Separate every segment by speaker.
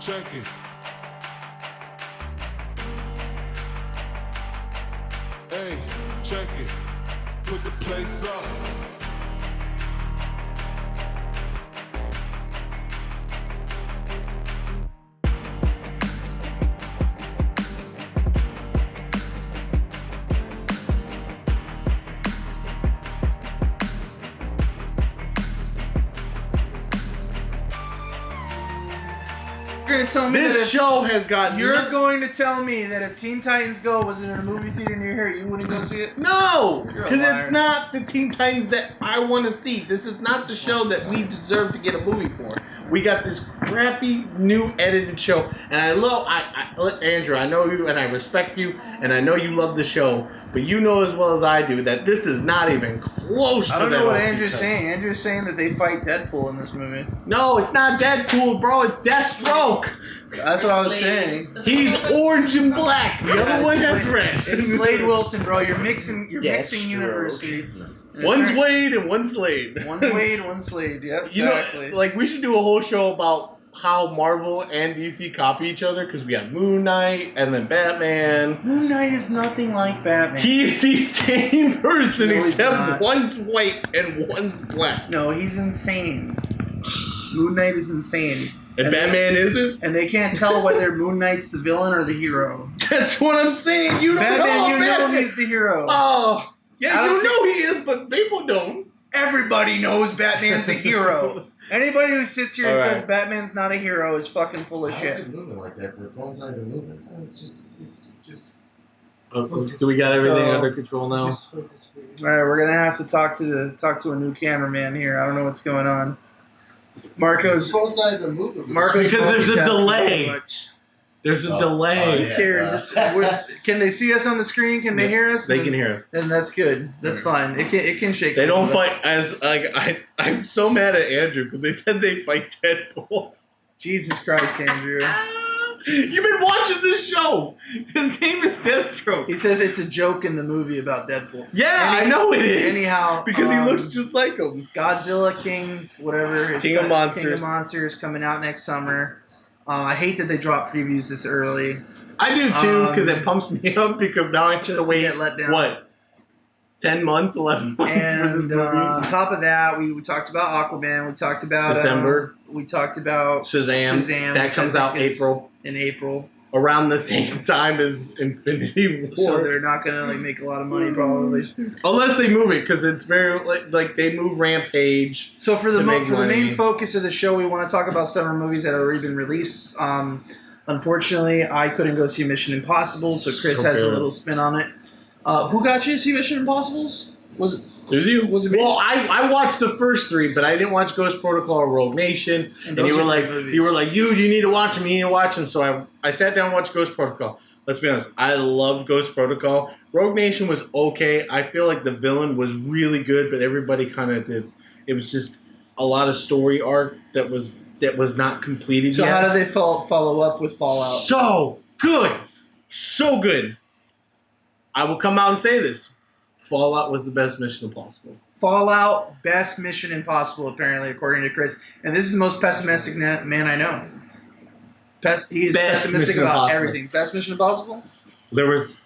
Speaker 1: check it. Hey, check it. Put the place up.
Speaker 2: You're gonna tell me
Speaker 3: This show has got.
Speaker 2: You're going to tell me that if Teen Titans Go was in a movie theater near here, you wouldn't go see it?
Speaker 3: No,
Speaker 2: You're a
Speaker 3: because
Speaker 2: liar.
Speaker 3: it's not the Teen Titans that I want to see. This is not the show that we deserve to get a movie for. We got this crappy new edited show, and Andrew, I know you, and I respect you, and I know you love the show, but you know as well as I do that this is not even close to that.
Speaker 2: I don't know what
Speaker 3: old
Speaker 2: Andrew's
Speaker 3: Teen
Speaker 2: saying. Andrew's saying that they fight Deadpool in this movie.
Speaker 3: Titans. No, it's not Deadpool, bro. It's Deathstroke.
Speaker 2: That's what I was saying.
Speaker 3: He's orange and black. The other one has
Speaker 2: Slade-
Speaker 3: red.
Speaker 2: It's Slade Wilson, bro. You're mixing universe.
Speaker 3: One's Wade and one's Slade.
Speaker 2: One's Wade, one's Slade. Yep,
Speaker 3: You
Speaker 2: exactly.
Speaker 3: know, like we should do a whole show about how Marvel and DC copy each other because we got Moon Knight and then Batman.
Speaker 2: Moon Knight is nothing like Batman.
Speaker 3: He's the same person
Speaker 2: No, he's
Speaker 3: except
Speaker 2: not.
Speaker 3: one's white and one's black.
Speaker 2: No, he's insane. Moon Knight is insane.
Speaker 3: And Batman isn't?
Speaker 2: And they can't tell whether Moon Knight's the villain or the hero.
Speaker 3: That's what I'm saying. You don't
Speaker 2: Batman,
Speaker 3: know.
Speaker 2: you know
Speaker 3: Batman.
Speaker 2: he's the hero.
Speaker 3: Oh, yeah,
Speaker 2: I
Speaker 3: you
Speaker 2: don't
Speaker 3: know he is, but people don't.
Speaker 2: Everybody knows Batman's a hero. Anybody who sits here and
Speaker 3: All right.
Speaker 2: says Batman's not a hero is fucking full of
Speaker 4: How is
Speaker 2: shit.
Speaker 4: it moving like that? The phone's not even moving. It's just.
Speaker 3: Do we got everything
Speaker 2: So-
Speaker 3: under control now?
Speaker 4: Just focus.
Speaker 2: All right, we're gonna have to talk to a new cameraman here. I don't know what's going on.
Speaker 4: The
Speaker 2: Marco's
Speaker 4: phone's not even moving.
Speaker 2: Marco's
Speaker 3: Because there's a
Speaker 2: multitasking
Speaker 3: delay.
Speaker 2: too much.
Speaker 3: There's a
Speaker 4: Oh,
Speaker 3: delay.
Speaker 4: oh,
Speaker 2: Who cares? Can they see us on the screen? Can they hear us?
Speaker 3: They can hear us.
Speaker 2: Then that's good. That's fine. It can shake.
Speaker 3: They
Speaker 2: a
Speaker 3: don't
Speaker 2: little bit.
Speaker 3: fight as like I'm so mad at Andrew because they said they fight Deadpool.
Speaker 2: Jesus Christ, Andrew.
Speaker 3: You've been watching this show. His name is Deathstroke.
Speaker 2: He says it's a joke in the movie about Deadpool.
Speaker 3: Yeah, I know it is.
Speaker 2: Anyhow,
Speaker 3: because he looks just like him.
Speaker 2: Godzilla Kings, whatever.
Speaker 3: King of Monsters.
Speaker 2: King of Monsters coming out next summer. I hate that they dropped previews this early.
Speaker 3: I do too because it pumps me up because now I have to
Speaker 2: Just
Speaker 3: wait.
Speaker 2: get let down.
Speaker 3: What? 10 months, 11 months for this
Speaker 2: And
Speaker 3: movie.
Speaker 2: on top of that, we talked about Aquaman. We talked about
Speaker 3: December.
Speaker 2: We talked about
Speaker 3: Shazam. That
Speaker 2: which
Speaker 3: comes
Speaker 2: I
Speaker 3: out
Speaker 2: think is
Speaker 3: April.
Speaker 2: in April.
Speaker 3: Around the same time as Infinity War.
Speaker 2: So they're not gonna make a lot of money probably.
Speaker 3: Unless they move it because it's very like they move Rampage.
Speaker 2: So for the
Speaker 3: To make
Speaker 2: for the
Speaker 3: money.
Speaker 2: main focus of the show, we want to talk about summer movies that have already been released. Unfortunately, I couldn't go see Mission Impossible, so Chris
Speaker 3: So
Speaker 2: has a
Speaker 3: good.
Speaker 2: little spin on it. Who got you to see Mission Impossibles? Was
Speaker 3: Was you?
Speaker 2: Was it me?
Speaker 3: Well, I watched the first three, but I didn't watch Ghost Protocol or Rogue Nation. And
Speaker 2: those
Speaker 3: you were
Speaker 2: are
Speaker 3: like,
Speaker 2: good movies.
Speaker 3: you need to watch them. You need to watch them. So I sat down and watched Ghost Protocol. Let's be honest, I love Ghost Protocol. Rogue Nation was okay. I feel like the villain was really good, but everybody kind of did. It was just a lot of story arc that was not completed
Speaker 2: So
Speaker 3: yet.
Speaker 2: how did they follow up with Fallout?
Speaker 3: So good. So good. I will come out and say this. Fallout was the best Mission Impossible.
Speaker 2: Fallout, best Mission Impossible, apparently, according to Chris. And this is the most pessimistic man I know. He is
Speaker 3: Best
Speaker 2: pessimistic
Speaker 3: Mission
Speaker 2: about
Speaker 3: Impossible.
Speaker 2: everything. Best Mission Impossible?
Speaker 3: There was,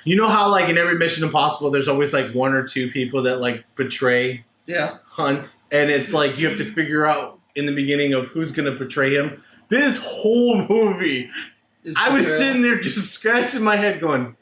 Speaker 3: you know how like in every Mission Impossible, there's always like one or two people that like betray
Speaker 2: Yeah.
Speaker 3: Hunt, and it's like you have to figure out in the beginning of who's gonna betray him. This whole movie, I was sitting there just scratching my head, going,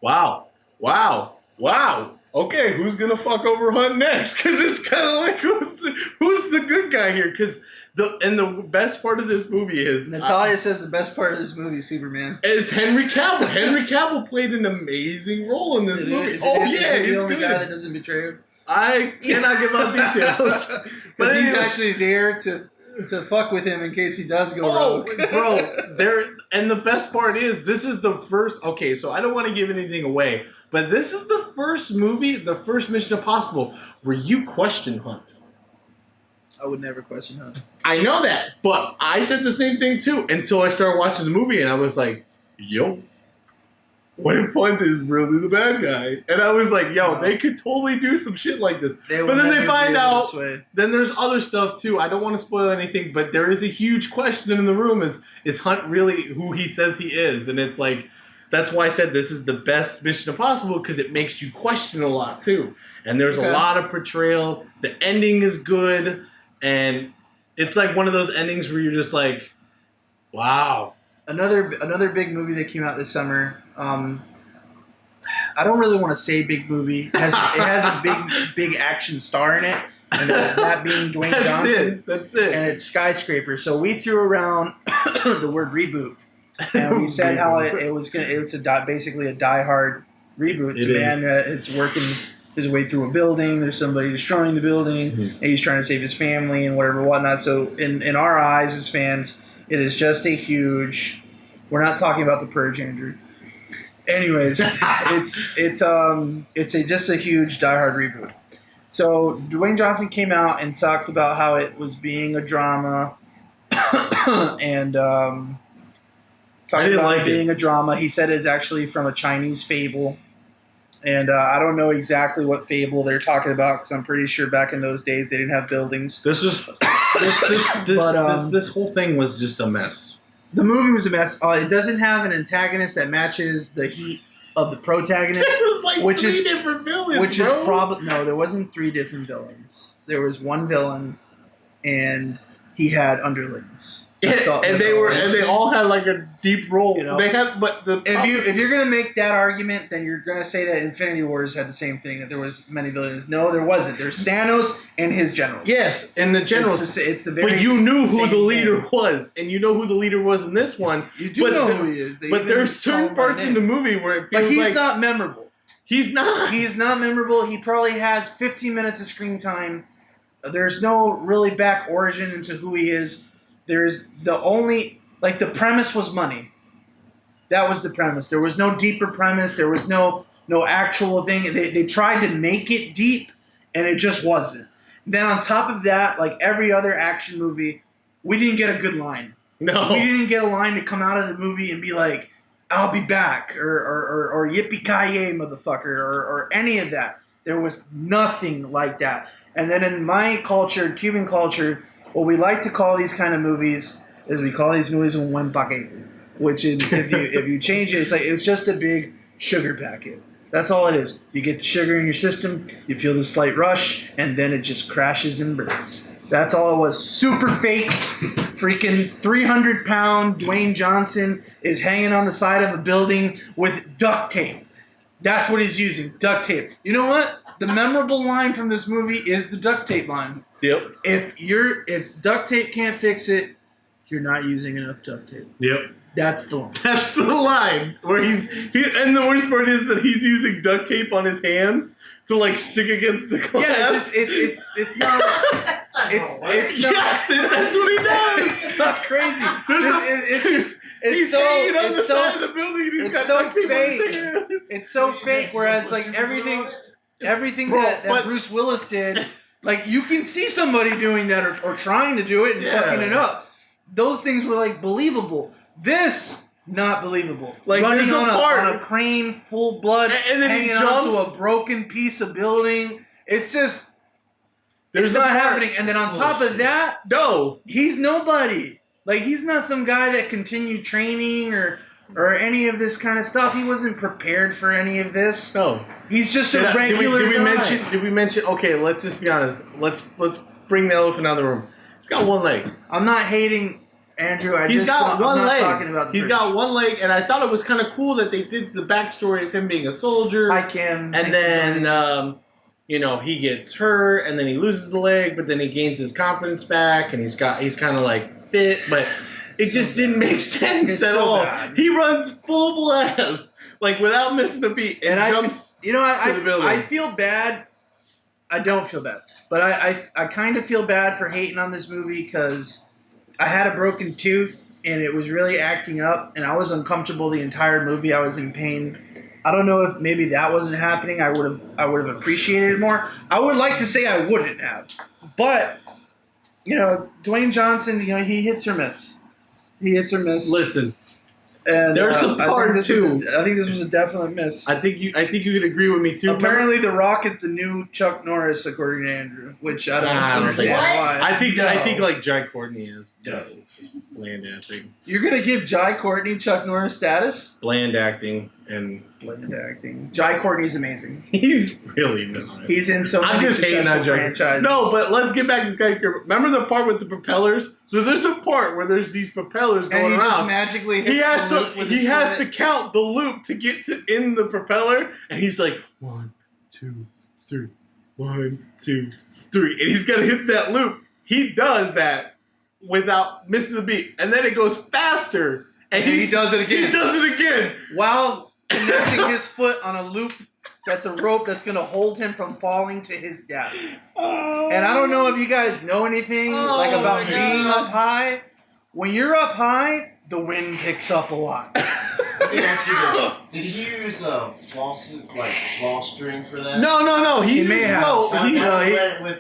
Speaker 3: "Wow, wow, wow." Okay, who's gonna fuck over Hunt next? Because it's kind of like who's the good guy here? Because the best part of this movie is
Speaker 2: Natalia says the best part of this movie is Superman.
Speaker 3: is Henry Cavill. Henry Cavill played an amazing role in this movie.
Speaker 2: Is
Speaker 3: Oh
Speaker 2: is
Speaker 3: yeah,
Speaker 2: he
Speaker 3: he's
Speaker 2: the only
Speaker 3: good.
Speaker 2: guy that doesn't betray him?
Speaker 3: I cannot give out details.
Speaker 2: Because he's
Speaker 3: anyway.
Speaker 2: actually there to fuck with him in case he does go
Speaker 3: Oh,
Speaker 2: rogue.
Speaker 3: bro, there. And the best part is, this is the first. Okay, so I don't want to give anything away, but this is the first movie, the first Mission Impossible, where you question Hunt.
Speaker 2: I would never question him.
Speaker 3: I know that, but I said the same thing too until I started watching the movie, and I was like, "Yo, what if Puente is really the bad guy? And I was like, yo, they could totally do some shit like this. But then they find out, then there's other stuff too. I don't want to spoil anything, but there is a huge question in the room: is Hunt really who he says he is? And it's like, that's why I said this is the best Mission Impossible, because it makes you question a lot too. And there's a lot of portrayal. The ending is good, and it's like one of those endings where you're just like, wow.
Speaker 2: Another big movie that came out this summer. I don't really want to say big movie. It has a big action star in it, and that being Dwayne Johnson.
Speaker 3: That's it.
Speaker 2: And it's Skyscraper. So we threw around the word reboot, and we said how it's basically a Die Hard reboot. It's a man that is working his way through a building. There's somebody destroying the building, and he's trying to save his family and whatnot. So in our eyes as fans, it is just a huge. We're not talking about The Purge, Andrew. Anyways, it's just a huge Die Hard reboot. So Dwayne Johnson came out and talked about how it was being a drama, and talked about it being a drama. He said it's actually from a Chinese fable, and I don't know exactly what fable they're talking about, because I'm pretty sure back in those days they didn't have buildings.
Speaker 3: This whole thing was just a mess.
Speaker 2: The movie was a mess. It doesn't have an antagonist that matches the heat of the protagonist.
Speaker 3: There was like three different villains,
Speaker 2: which is probably no. There wasn't three different villains. There was one villain, and he had underlings. They all had like a deep role. You know? They had, but if you're gonna make that argument, then you're gonna say that Infinity Wars had the same thing, that there was many villains. No, there wasn't. There's Thanos and his generals.
Speaker 3: Yes, and the generals.
Speaker 2: It's the very.
Speaker 3: But you knew who the leader was, and you know who the leader was in this one.
Speaker 2: You do know who he is.
Speaker 3: But there's certain parts in the movie where it feels
Speaker 2: he's not memorable.
Speaker 3: He's not.
Speaker 2: He's not memorable. He probably has 15 minutes of screen time. There's no really back origin into who he is. There's the premise was money. That was the premise. There was no deeper premise. There was no actual thing. They tried to make it deep, and it just wasn't. Then on top of that, like every other action movie, we didn't get a good line.
Speaker 3: No.
Speaker 2: We didn't get a line to come out of the movie and be like, I'll be back, or yippee-ki-yay, motherfucker, or any of that. There was nothing like that. And then in my culture, Cuban culture, what we like to call these kind of movies is we call these movies un buen paquete, which is, if you change it, it's just a big sugar packet. That's all it is. You get the sugar in your system, you feel the slight rush, and then it just crashes and burns. That's all it was. Super fake. Freaking 300-pound Dwayne Johnson is hanging on the side of a building with duct tape. That's what he's using, duct tape. You know what? The memorable line from this movie is the duct tape line.
Speaker 3: Yep.
Speaker 2: If duct tape can't fix it, you're not using enough duct tape.
Speaker 3: Yep.
Speaker 2: That's the line.
Speaker 3: That's the line where and the worst part is that he's using duct tape on his hands to like stick against the glass.
Speaker 2: Yeah, it's not. It's not.
Speaker 3: Yes, that's what he does.
Speaker 2: It's not crazy.
Speaker 3: He's hanging on the side of the building. And he's got duct tape on his hands.
Speaker 2: It's so fake. Whereas like everything that Bruce Willis did, like you can see somebody doing that or trying to do it and fucking it up. Those things were like believable. This, not believable. Like running on a crane, full blood, and then hanging onto a broken piece of building. It's just, it's not happening. And then on top of that, he's nobody. Like he's not some guy that continued training or any of this kind of stuff. He wasn't prepared for any of this.
Speaker 3: No,
Speaker 2: he's just a regular guy.
Speaker 3: Did we mention? Okay, let's just be honest. Let's bring the elephant out of the room. He's got one leg.
Speaker 2: I'm not hating Andrew.
Speaker 3: He's got one leg.
Speaker 2: He's
Speaker 3: got one leg, and I thought it was kind of cool that they did the backstory of him being a soldier.
Speaker 2: I can.
Speaker 3: And then, he gets hurt, and then he loses the leg, but then he gains his confidence back, and he's kind of like fit, but it just didn't make sense at all. Bad. He runs full blast, like without missing a beat, and jumps to the building.
Speaker 2: I feel bad. I don't feel bad, but I kind of feel bad for hating on this movie because I had a broken tooth and it was really acting up and I was uncomfortable the entire movie. I was in pain. I don't know if maybe that wasn't happening. I would have appreciated it more. I would like to say I wouldn't have. But, Dwayne Johnson, he hits or miss. He hits or miss.
Speaker 3: Listen,
Speaker 2: And
Speaker 3: There's a part two.
Speaker 2: I think this was a definite miss.
Speaker 3: I think you could agree with me too.
Speaker 2: Apparently, The Rock is the new Chuck Norris, according to Andrew, which I don't understand
Speaker 4: What?
Speaker 2: why.
Speaker 3: I think
Speaker 2: No.
Speaker 3: like Jai Courtney is. Yeah, it's just bland acting.
Speaker 2: You're gonna give Jai Courtney Chuck Norris status?
Speaker 3: Bland acting, and
Speaker 2: Bland acting. Jai Courtney's amazing.
Speaker 3: he's really not.
Speaker 2: He's in so
Speaker 3: I'm
Speaker 2: many
Speaker 3: just hating
Speaker 2: successful
Speaker 3: on Jai.
Speaker 2: franchises.
Speaker 3: No, but let's get back to Skyscraper. Remember the part with the propellers? So there's a part where there's these propellers
Speaker 2: and
Speaker 3: going
Speaker 2: he just
Speaker 3: around.
Speaker 2: magically hits
Speaker 3: He has
Speaker 2: the loop with
Speaker 3: to
Speaker 2: his
Speaker 3: has
Speaker 2: foot.
Speaker 3: to count the loop to get to in the propeller, and he's like 1, 2, 3, 1, 2, 3, and he's got to hit that loop. He does that without missing the beat, and then it goes faster, and
Speaker 2: he does it again.
Speaker 3: He does it again.
Speaker 2: While connecting his foot on a loop that's a rope that's going to hold him from falling to his death. And I don't know if you guys know anything like about
Speaker 3: my
Speaker 2: being
Speaker 3: God.
Speaker 2: up high. When you're up high, the wind picks up a lot.
Speaker 4: Did he use floss string for that?
Speaker 3: No.
Speaker 2: He may have.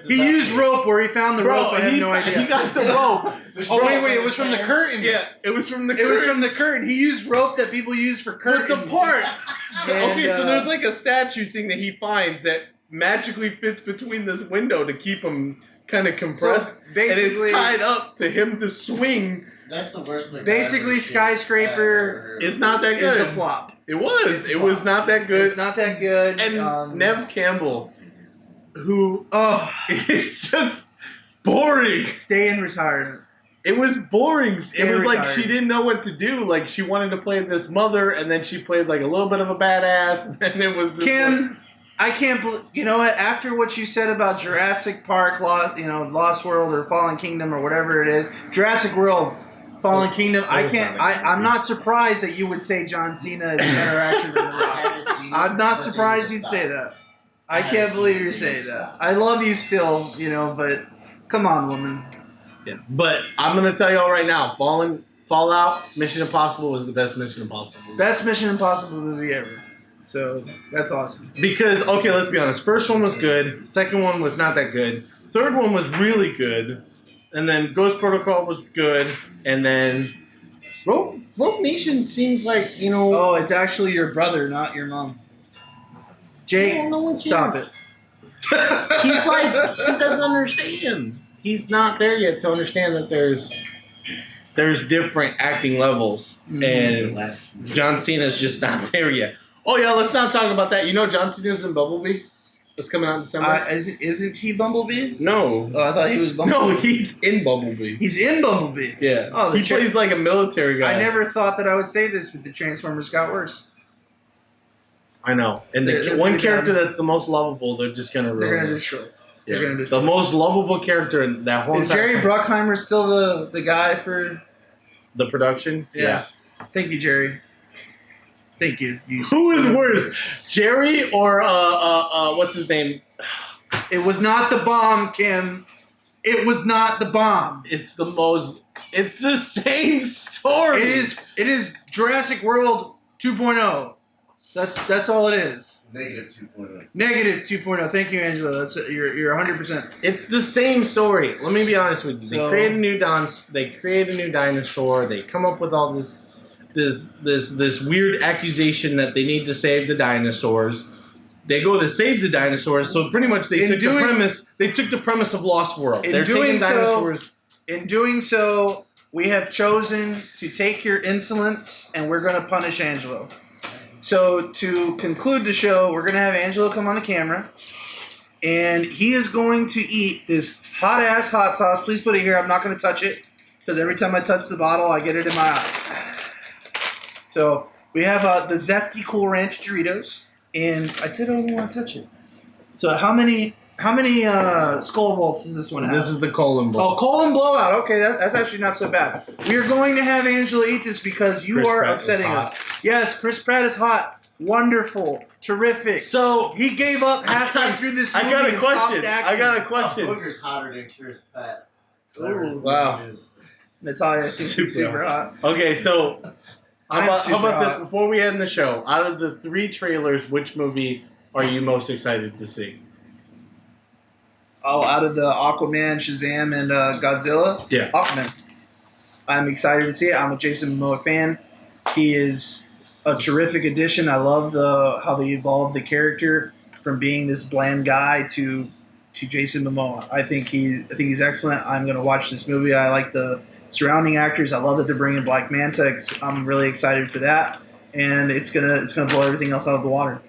Speaker 2: He used rope where he found the rope. I have no idea.
Speaker 3: He got the rope.
Speaker 2: Oh wait, it was from the curtains.
Speaker 3: Yeah, it was from the
Speaker 2: It
Speaker 3: curtain.
Speaker 2: was from the curtain. He used rope that people use for
Speaker 3: With
Speaker 2: curtains.
Speaker 3: the part.
Speaker 2: And,
Speaker 3: Okay, so there's like a statue thing that he finds that magically fits between this window to keep him kind of compressed.
Speaker 2: So
Speaker 3: and
Speaker 2: basically,
Speaker 3: it's tied up to him to swing.
Speaker 4: That's the worst thing.
Speaker 2: Basically, Skyscraper
Speaker 3: It's not that good.
Speaker 2: is a flop.
Speaker 3: It was.
Speaker 2: It's a
Speaker 3: It was
Speaker 2: flop.
Speaker 3: not that good.
Speaker 2: It's not that good.
Speaker 3: And Nev Campbell, who
Speaker 2: Oh,
Speaker 3: is just boring.
Speaker 2: stay in retirement.
Speaker 3: It was boring. It was like
Speaker 2: retired.
Speaker 3: she didn't know what to do. Like she wanted to play this mother, and then she played like a little bit of a badass, and it was just
Speaker 2: Kim, I can't believe. You know what? After what you said about Jurassic Park, Lost World or Fallen Kingdom or whatever it is, Jurassic World, Fallen Kingdom. I'm not surprised that you would say John Cena is a better actor than The Rock. I'm not surprised you'd say that. I can't believe you're saying that. I love you still, but come on, woman.
Speaker 3: Yeah, but I'm gonna tell y'all right now, Fallout, Mission Impossible was the best Mission Impossible movie.
Speaker 2: Best Mission Impossible movie ever. So that's awesome.
Speaker 3: Because okay, let's be honest. First one was good. Second one was not that good. Third one was really good, and then Ghost Protocol was good, and then Rogue Nation seems like
Speaker 2: Oh, it's actually your brother, not your mom. Jake,
Speaker 3: no one
Speaker 2: stop
Speaker 3: cares.
Speaker 2: it.
Speaker 3: He's like he doesn't understand. He's not there yet to understand that there's different acting levels, and John Cena's just not there yet. Oh yeah, let's not talk about that. You know John Cena's in Bumblebee? That's coming out in December.
Speaker 2: Isn't he Bumblebee?
Speaker 3: No.
Speaker 2: Oh, I thought he was Bumblebee.
Speaker 3: No, he's in Bumblebee.
Speaker 2: He's in Bumblebee.
Speaker 3: Yeah.
Speaker 2: Oh,
Speaker 3: he plays like a military guy.
Speaker 2: I never thought that I would say this, but the Transformers got worse.
Speaker 3: I know. And the
Speaker 2: They're
Speaker 3: one
Speaker 2: pretty
Speaker 3: character
Speaker 2: bad.
Speaker 3: that's the most lovable, they're just gonna
Speaker 2: They're
Speaker 3: ruin.
Speaker 2: gonna destroy.
Speaker 3: Yeah.
Speaker 2: They're gonna destroy.
Speaker 3: The most lovable character in that whole
Speaker 2: Is Jerry Bruckheimer still the guy for?
Speaker 3: the production?
Speaker 2: Yeah. Thank you, Jerry. Thank you.
Speaker 3: Who is worse, Jerry or what's his name?
Speaker 2: It was not the bomb, Kim. It was not the bomb.
Speaker 3: It's the same story.
Speaker 2: It is Jurassic World 2.0. That's all it is.
Speaker 4: Negative 2.0.
Speaker 2: Negative 2.0. Thank you, Angelo. You're 100%.
Speaker 3: It's the same story. Let me be honest with you.
Speaker 2: So-
Speaker 3: They create a new dinosaur. They come up with all this weird accusation that they need to save the dinosaurs. They go to save the dinosaurs. So pretty much they took the premise of Lost World.
Speaker 2: In
Speaker 3: They're
Speaker 2: doing
Speaker 3: taking
Speaker 2: so-
Speaker 3: dinosaurs.
Speaker 2: In doing so, we have chosen to take your insolence and we're going to punish Angelo. So to conclude the show, we're going to have Angelo come on the camera and he is going to eat this hot-ass hot sauce. Please put it here. I'm not going to touch it because every time I touch the bottle, I get it in my eye. So we have the Zesty Cool Ranch Doritos, and I said I don't want to touch it. So how many skull vaults does this one have?
Speaker 3: This is the colon bowl.
Speaker 2: Oh, colon blowout. Okay, that's actually not so bad. We are going to have Angela eat this because you
Speaker 3: Chris
Speaker 2: are
Speaker 3: Pratt is
Speaker 2: upsetting us.
Speaker 3: hot.
Speaker 2: Yes, Chris Pratt is hot. Wonderful. Terrific.
Speaker 3: So
Speaker 2: He gave up halfway through this movie
Speaker 3: I got a
Speaker 2: and stopped
Speaker 3: question.
Speaker 2: acting.
Speaker 3: I got a
Speaker 4: Oh,
Speaker 3: question.
Speaker 4: Booger's hotter than Chris Pratt.
Speaker 2: Ooh,
Speaker 3: wow.
Speaker 2: Natalia thinks she's super hot.
Speaker 3: Okay, so
Speaker 2: I'm
Speaker 3: how
Speaker 2: super
Speaker 3: about
Speaker 2: hot.
Speaker 3: this? Before we end the show, out of the 3 trailers, which movie are you most excited to see?
Speaker 2: Oh, out of the Aquaman, Shazam, and Godzilla?
Speaker 3: Yeah.
Speaker 2: Aquaman. I'm excited to see it. I'm a Jason Momoa fan. he is a terrific addition. I love how they evolved the character from being this bland guy to Jason Momoa. I think he's excellent. I'm going to watch this movie. I like the surrounding actors. I love that they're bringing Black Manta. I'm really excited for that, and it's gonna blow everything else out of the water.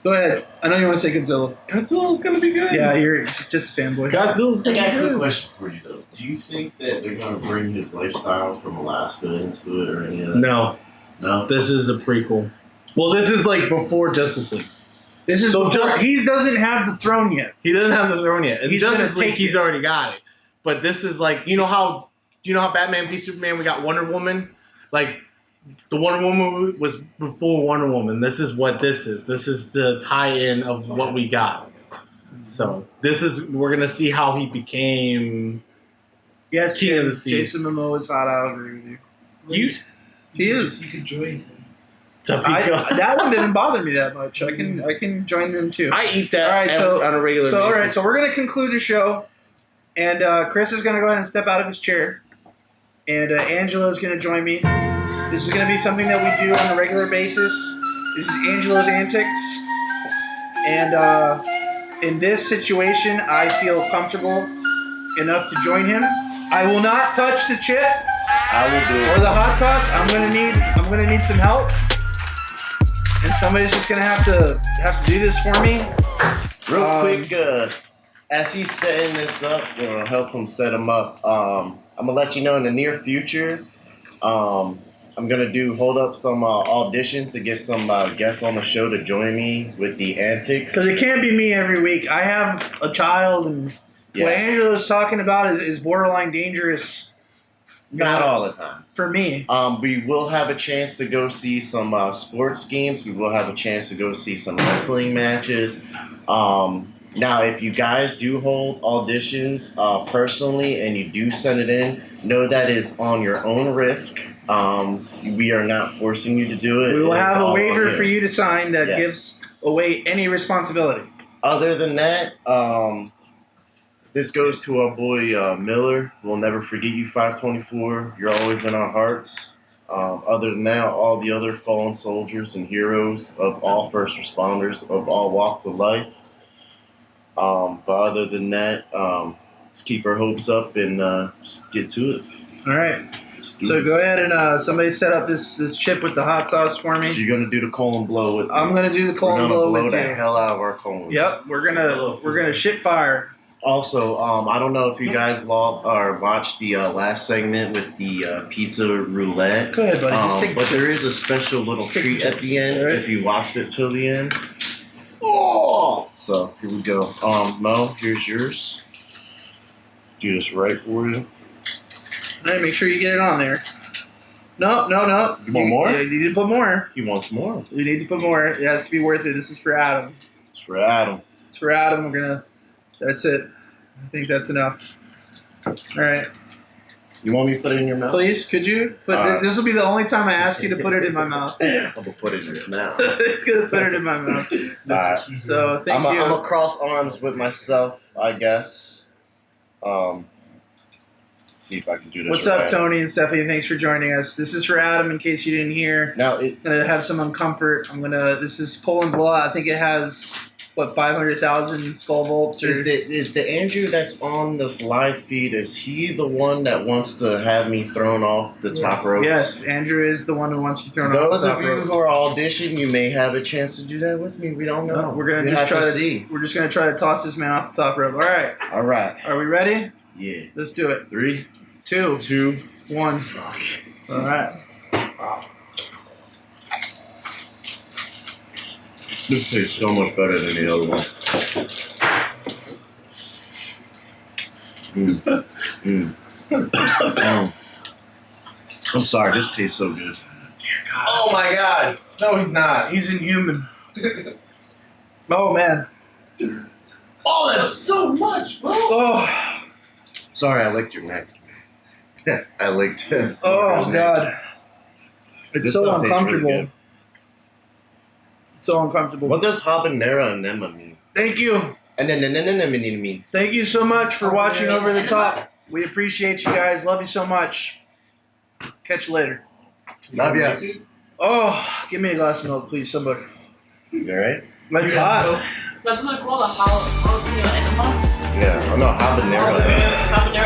Speaker 2: Go ahead. I know you want to say Godzilla.
Speaker 3: Godzilla's gonna be good.
Speaker 2: Yeah, you're just a fanboy.
Speaker 3: Godzilla's
Speaker 5: I
Speaker 3: gonna
Speaker 5: got
Speaker 3: be
Speaker 5: a quick
Speaker 3: good.
Speaker 5: question for you though. Do you think that they're gonna bring his lifestyle from Alaska into it or any of that?
Speaker 3: No,
Speaker 5: No.
Speaker 3: this is a prequel. Well, this is like before Justice League.
Speaker 2: This is
Speaker 3: So
Speaker 2: before,
Speaker 3: just-
Speaker 2: he doesn't have the throne yet.
Speaker 3: He doesn't have the throne yet. In
Speaker 2: He's
Speaker 3: Justice
Speaker 2: gonna
Speaker 3: League,
Speaker 2: take
Speaker 3: he's
Speaker 2: it.
Speaker 3: already got it. But this is like, you know how Batman v Superman, we got Wonder Woman? Like, the Wonder Woman movie was before Wonder Woman. This is what this is. This is the tie-in of what we got. So, we're going to see how he became
Speaker 2: Yes,
Speaker 3: King of the
Speaker 2: Jim,
Speaker 3: Sea.
Speaker 2: Jason Momoa is hot. I'll agree with you. He is.
Speaker 4: You could join him.
Speaker 2: That one didn't bother me that much. I can join them too.
Speaker 3: I eat that
Speaker 2: All right,
Speaker 3: on a regular basis.
Speaker 2: All right, so we're gonna conclude the show, and Chris is gonna go ahead and step out of his chair, and Angelo is gonna join me. This is gonna be something that we do on a regular basis. This is Angelo's Antics, and in this situation, I feel comfortable enough to join him. I will not touch the chip
Speaker 5: I will do
Speaker 2: or
Speaker 5: it.
Speaker 2: the hot sauce. I'm gonna need some help. And somebody's just gonna have to do this for me.
Speaker 5: Real quick, as he's setting this up, we're gonna help him set him up. I'm gonna let you know in the near future. I'm gonna hold up some auditions to get some guests on the show to join me with the Antics.
Speaker 2: Because it can't be me every week. I have a child, and
Speaker 5: Yeah.
Speaker 2: what Angelo's talking about is borderline dangerous.
Speaker 5: Not all the time.
Speaker 2: For me.
Speaker 5: We will have a chance to go see some sports games. We will have a chance to go see some wrestling matches. Now, if you guys do hold auditions personally and you do send it in, know that it's on your own risk. We are not forcing you to do it.
Speaker 2: We will
Speaker 5: It's
Speaker 2: have a
Speaker 5: all
Speaker 2: waiver
Speaker 5: on
Speaker 2: for you to sign that
Speaker 5: Yes.
Speaker 2: gives away any responsibility.
Speaker 5: Other than that, this goes to our boy Miller. We'll never forget you, 524. You're always in our hearts. Other than that, all the other fallen soldiers and heroes of all first responders of all walks of life. But other than that, let's keep our hopes up and just get to it.
Speaker 2: All right. So go ahead and somebody set up this chip with the hot sauce for
Speaker 5: So
Speaker 2: me.
Speaker 5: you're gonna do the colon blow with me.
Speaker 2: I'm gonna do the
Speaker 5: We're
Speaker 2: colon
Speaker 5: gonna
Speaker 2: blow
Speaker 5: blow
Speaker 2: with
Speaker 5: the
Speaker 2: you.
Speaker 5: hell out of our colons.
Speaker 2: Yep, we're gonna shit fire.
Speaker 5: Also, I don't know if you guys watched the last segment with the pizza roulette.
Speaker 2: Go ahead, buddy. Just take
Speaker 5: But there is a special little
Speaker 2: Just take
Speaker 5: treat
Speaker 2: the
Speaker 5: at the
Speaker 2: chips,
Speaker 5: end
Speaker 2: alright?
Speaker 5: if you watched it till the end. Oh! So here we go. Mo, here's yours. Do this right for you.
Speaker 2: All right, make sure you get it on there. No.
Speaker 5: You want more?
Speaker 2: Yeah, you need to put more.
Speaker 5: He wants more.
Speaker 2: You need to put more. It has to be worth it. This is for Adam.
Speaker 5: It's for Adam.
Speaker 2: It's for Adam. That's it. I think that's enough. All right.
Speaker 5: You want me to put it in your mouth?
Speaker 2: Please, could you? This will be the only time I ask you to put it in my mouth.
Speaker 5: I'm gonna put it in your mouth.
Speaker 2: It's gonna put it in my mouth.
Speaker 5: Alright.
Speaker 2: So thank
Speaker 5: I'm
Speaker 2: you.
Speaker 5: gonna cross arms with myself, I guess. See if I can do this.
Speaker 2: What's up,
Speaker 5: right.
Speaker 2: Tony and Stephanie? Thanks for joining us. This is for Adam. In case you didn't hear,
Speaker 5: Now
Speaker 2: I'm gonna have some uncomfort. This is colon blowout. I think it has 500,000 skull volts. Or
Speaker 5: is the Andrew that's on this live feed? Is he the one that wants to have me thrown off the top rope?
Speaker 2: yes, Andrew is the one who wants you thrown off
Speaker 5: Those
Speaker 2: the
Speaker 5: of
Speaker 2: top
Speaker 5: you
Speaker 2: rope.
Speaker 5: who are auditioning, you may have a chance to do that with me. We don't know.
Speaker 2: No, we're gonna
Speaker 5: We
Speaker 2: just
Speaker 5: have
Speaker 2: try to
Speaker 5: see.
Speaker 2: We're just gonna try to toss this man off the top rope. All right.
Speaker 5: All right.
Speaker 2: Are we ready?
Speaker 5: Yeah.
Speaker 2: Let's do it.
Speaker 5: 3,
Speaker 2: 2,
Speaker 5: 2,
Speaker 2: 1. All right.
Speaker 5: This tastes so much better than the other one. I'm sorry, this tastes so good.
Speaker 3: Oh my god. No, he's not.
Speaker 2: He's inhuman. Oh man.
Speaker 3: Oh, that's so much, bro.
Speaker 2: Oh.
Speaker 5: Sorry, I licked your neck. I licked it.
Speaker 2: Oh god. It's
Speaker 5: This
Speaker 2: so
Speaker 5: stuff tastes really
Speaker 2: uncomfortable.
Speaker 5: good.
Speaker 2: It's so uncomfortable.
Speaker 5: What does habanero enema mean?
Speaker 2: Thank you.
Speaker 5: And then mean?
Speaker 2: Thank you so much for watching Over the Top. We appreciate you guys. Love you so much. Catch you later.
Speaker 5: Not yes.
Speaker 2: Oh, give me a glass of milk, please, somebody.
Speaker 5: You alright?
Speaker 2: It's hot.
Speaker 6: That's what I call a jalapeno enema.
Speaker 5: Yeah, I know habanero.
Speaker 6: Habanero